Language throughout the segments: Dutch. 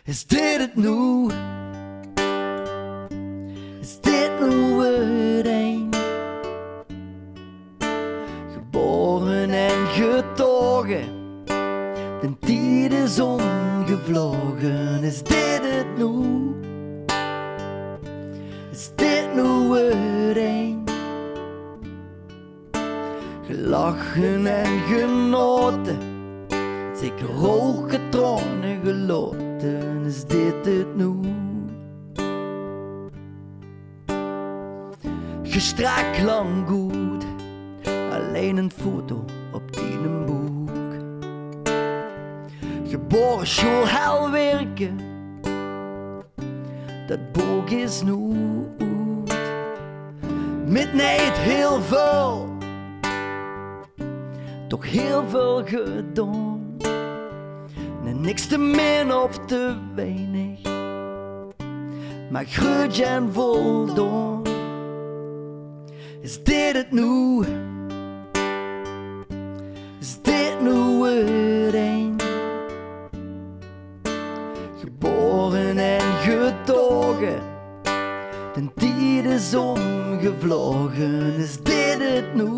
Is dit het nu? Is dit nu het eind? Geboren en getogen, de tijd is omgevlogen. Is dit het nu? Is dit nu het eind? Gelachen en genoten, zeker ook getrokken geloten. Is dit het nu? Gestrekt lang goed, alleen een foto op die boek. Geboren school hel werken, dat boek is nu uit. Midnight heel veel, toch heel veel gedaan. En niks te min of te weinig, maar groot en voldaan. Is dit het nu? Is dit nu het eind? Geboren en getogen, de tijd is omgevlogen. Is dit het nu?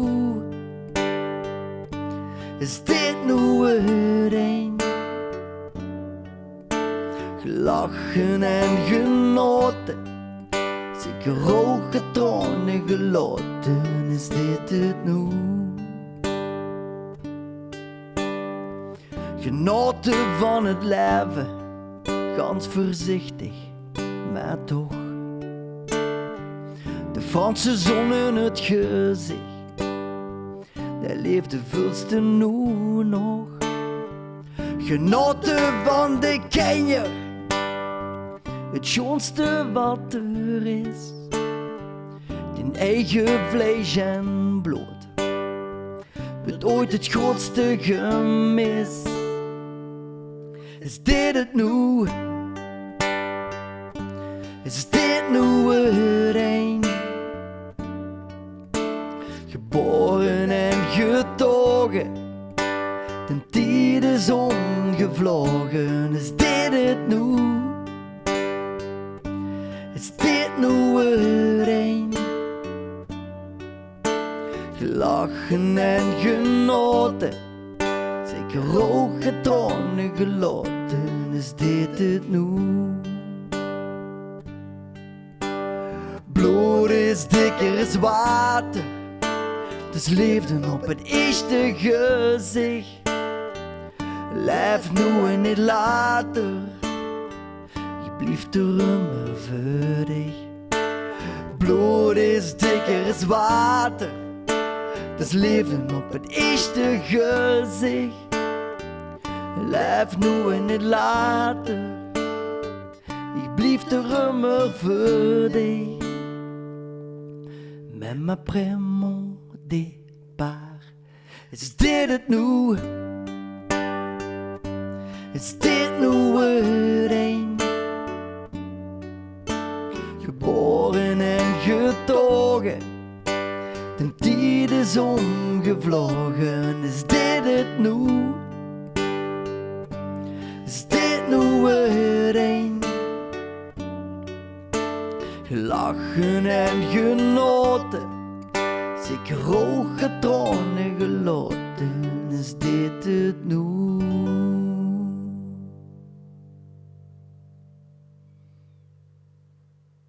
Is dit nu het eind? Gelachen en genoten, zeker ook getrokken geloten. Is dit het nu? Genoten van het leven, gans voorzichtig, maar toch. De Franse zon in het gezicht, daar leeft de vulste nu nog. Genoten van de kenjer, het schoonste wat er is. Den eigen vlees en bloed, werd ooit het grootste gemis. Is dit het nu? Is dit nu het eind? Geboren en getogen, de tijd is omgevlogen. Is dit het nu? Is dit nu het eind? Gelachen en genoten, zeker ook getrokken geloten. Is dit het nu? Bloed is dikker als water, dus leefden op het eerste gezicht. Leef nu en niet later, je blijft er immer voor dich. Bloed is dikker als water, dus leefden op het eerste gezicht. Leef nu en niet later, ik blijf er immer voor dich. Même après mon départ, is dit het nu? Is dit nu het eind? Geboren en getogen, de tijd is omgevlogen. Is dit het nu? Is dit nu het eind? Gelachen en genoten, zeker ook getrokken geloten. Is dit het nu?